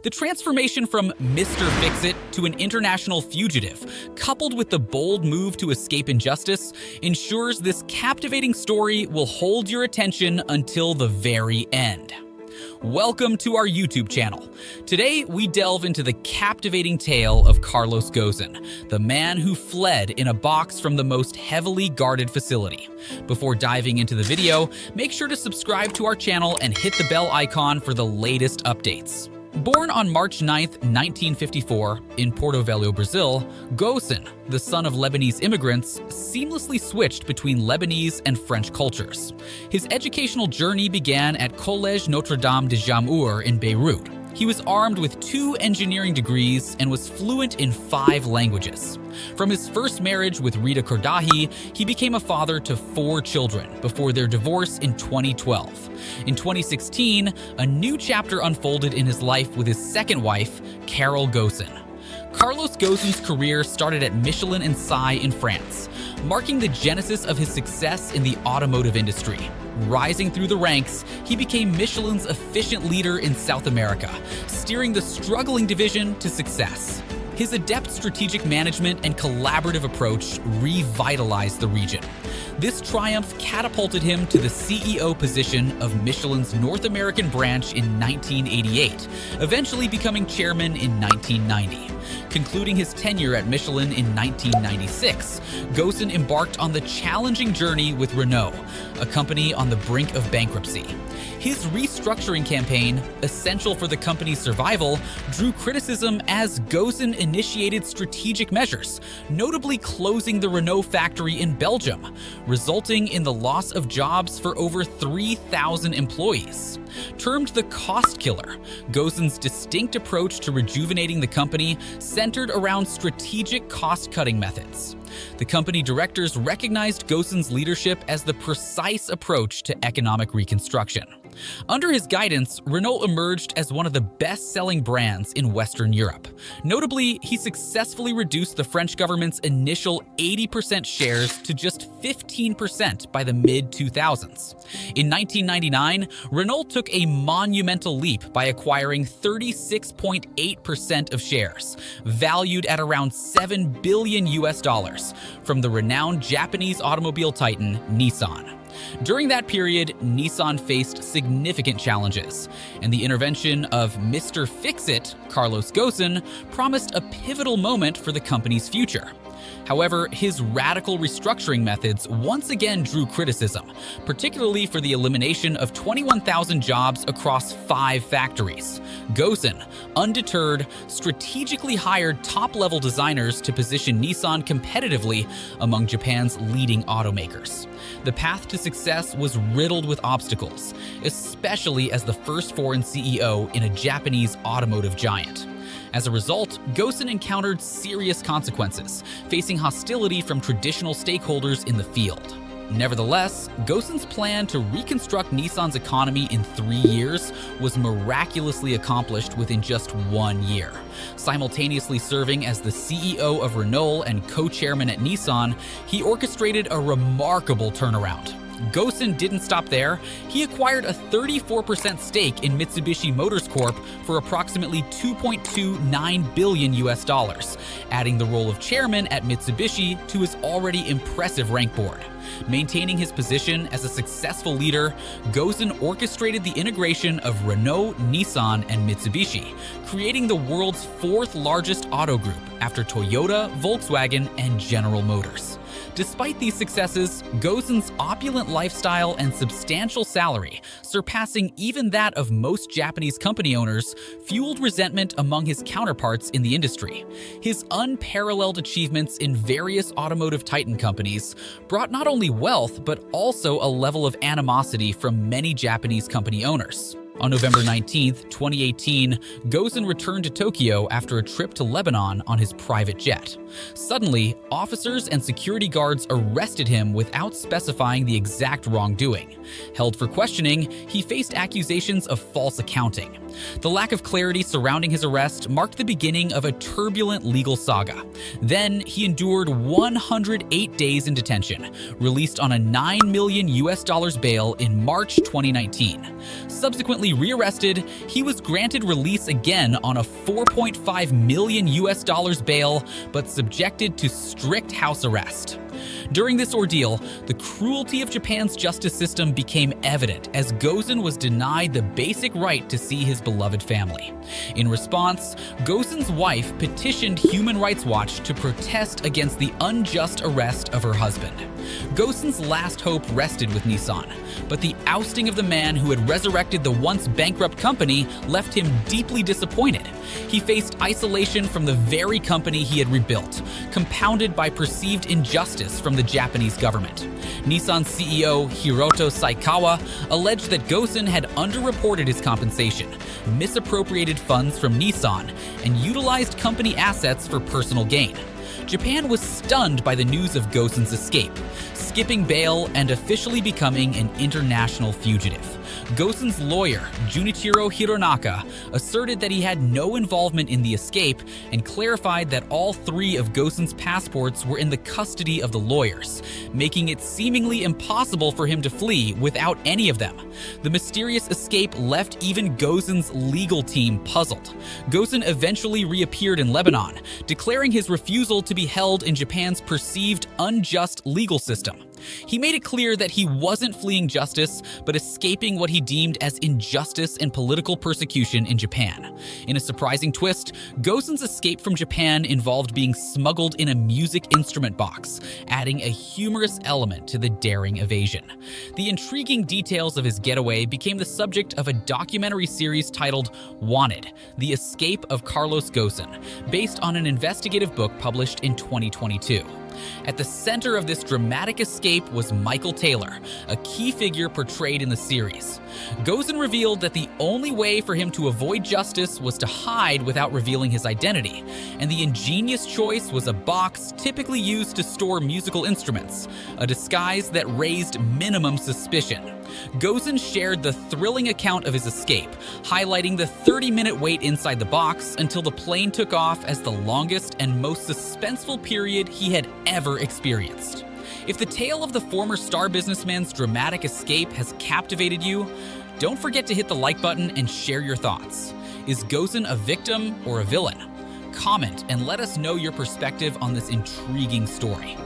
The transformation from Mr. Fix-It to an international fugitive, coupled with the bold move to escape injustice, ensures this captivating story will hold your attention until the very end. Welcome to our YouTube channel. Today, we delve into the captivating tale of Carlos Ghosn, the man who fled in a box from the most heavily guarded facility. Before diving into the video, make sure to subscribe to our channel and hit the bell icon for the latest updates. Born on March 9, 1954, in Porto Velho, Brazil, Ghosn, the son of Lebanese immigrants, seamlessly switched between Lebanese and French cultures. His educational journey began at Collège Notre-Dame de Jamhour in Beirut. He was armed with 2 engineering degrees and was fluent in 5 languages. From his first marriage with Rita Kordahi, he became a father to 4 children before their divorce in 2012. In 2016, a new chapter unfolded in his life with his second wife, Carole Ghosn. Carlos Ghosn's career started at Michelin and Sai in France, marking the genesis of his success in the automotive industry. Rising through the ranks, he became Michelin's efficient leader in South America, steering the struggling division to success. His adept strategic management and collaborative approach revitalized the region. This triumph catapulted him to the CEO position of Michelin's North American branch in 1988, eventually becoming chairman in 1990. Concluding his tenure at Michelin in 1996, Ghosn embarked on the challenging journey with Renault, a company on the brink of bankruptcy. His restructuring campaign, essential for the company's survival, drew criticism as Ghosn initiated strategic measures, notably closing the Renault factory in Belgium, resulting in the loss of jobs for over 3,000 employees. Termed the cost killer, Ghosn's distinct approach to rejuvenating the company centered around strategic cost-cutting methods. The company directors recognized Ghosn's leadership as the precise approach to economic reconstruction. Under his guidance, Renault emerged as one of the best-selling brands in Western Europe. Notably, he successfully reduced the French government's initial 80% shares to just 15% by the mid-2000s. In 1999, Renault took a monumental leap by acquiring 36.8% of shares, valued at around $7 billion from the renowned Japanese automobile titan Nissan. During that period, Nissan faced significant challenges, and the intervention of Mr. Fix-It, Carlos Ghosn, promised a pivotal moment for the company's future. However, his radical restructuring methods once again drew criticism, particularly for the elimination of 21,000 jobs across 5 factories. Ghosn, undeterred, strategically hired top-level designers to position Nissan competitively among Japan's leading automakers. The path to success was riddled with obstacles, especially as the first foreign CEO in a Japanese automotive giant. As a result, Ghosn encountered serious consequences, facing hostility from traditional stakeholders in the field. Nevertheless, Ghosn's plan to reconstruct Nissan's economy in 3 years was miraculously accomplished within just 1 year. Simultaneously serving as the CEO of Renault and co-chairman at Nissan, he orchestrated a remarkable turnaround. Ghosn didn't stop there. He acquired a 34% stake in Mitsubishi Motors Corp for approximately $2.29 billion, adding the role of chairman at Mitsubishi to his already impressive rank board. Maintaining his position as a successful leader, Ghosn orchestrated the integration of Renault, Nissan, and Mitsubishi, creating the world's 4th largest auto group after Toyota, Volkswagen, and General Motors. Despite these successes, Ghosn's opulent lifestyle and substantial salary, surpassing even that of most Japanese company owners, fueled resentment among his counterparts in the industry. His unparalleled achievements in various automotive titan companies brought not only wealth, but also a level of animosity from many Japanese company owners. On November 19, 2018, Ghosn returned to Tokyo after a trip to Lebanon on his private jet. Suddenly, officers and security guards arrested him without specifying the exact wrongdoing. Held for questioning, he faced accusations of false accounting. The lack of clarity surrounding his arrest marked the beginning of a turbulent legal saga. Then, he endured 108 days in detention, released on a $9 million bail in March 2019. Subsequently subsequently rearrested, he was granted release again on a $4.5 million bail, but subjected to strict house arrest. During this ordeal, the cruelty of Japan's justice system became evident as Ghosn was denied the basic right to see his beloved family. In response, Ghosn's wife petitioned Human Rights Watch to protest against the unjust arrest of her husband. Ghosn's last hope rested with Nissan, but the ousting of the man who had resurrected the once bankrupt company left him deeply disappointed. He faced isolation from the very company he had rebuilt, compounded by perceived injustice from the Japanese government. Nissan CEO Hiroto Saikawa alleged that Ghosn had underreported his compensation, misappropriated funds from Nissan, and utilized company assets for personal gain. Japan was stunned by the news of Ghosn's escape, skipping bail and officially becoming an international fugitive. Ghosn's lawyer, Junichiro Hironaka, asserted that he had no involvement in the escape and clarified that all three of Ghosn's passports were in the custody of the lawyers, making it seemingly impossible for him to flee without any of them. The mysterious escape left even Ghosn's legal team puzzled. Ghosn eventually reappeared in Lebanon, declaring his refusal to be held in Japan's perceived unjust legal system. He made it clear that he wasn't fleeing justice, but escaping what he deemed as injustice and political persecution in Japan. In a surprising twist, Ghosn's escape from Japan involved being smuggled in a music instrument box, adding a humorous element to the daring evasion. The intriguing details of his getaway became the subject of a documentary series titled Wanted: The Escape of Carlos Ghosn, based on an investigative book published in 2022. At the center of this dramatic escape was Michael Taylor, a key figure portrayed in the series. Ghosn revealed that the only way for him to avoid justice was to hide without revealing his identity, and the ingenious choice was a box typically used to store musical instruments, a disguise that raised minimum suspicion. Ghosn shared the thrilling account of his escape, highlighting the 30-minute wait inside the box until the plane took off as the longest and most suspenseful period he had ever experienced. If the tale of the former star businessman's dramatic escape has captivated you, don't forget to hit the like button and share your thoughts. Is Ghosn a victim or a villain? Comment and let us know your perspective on this intriguing story.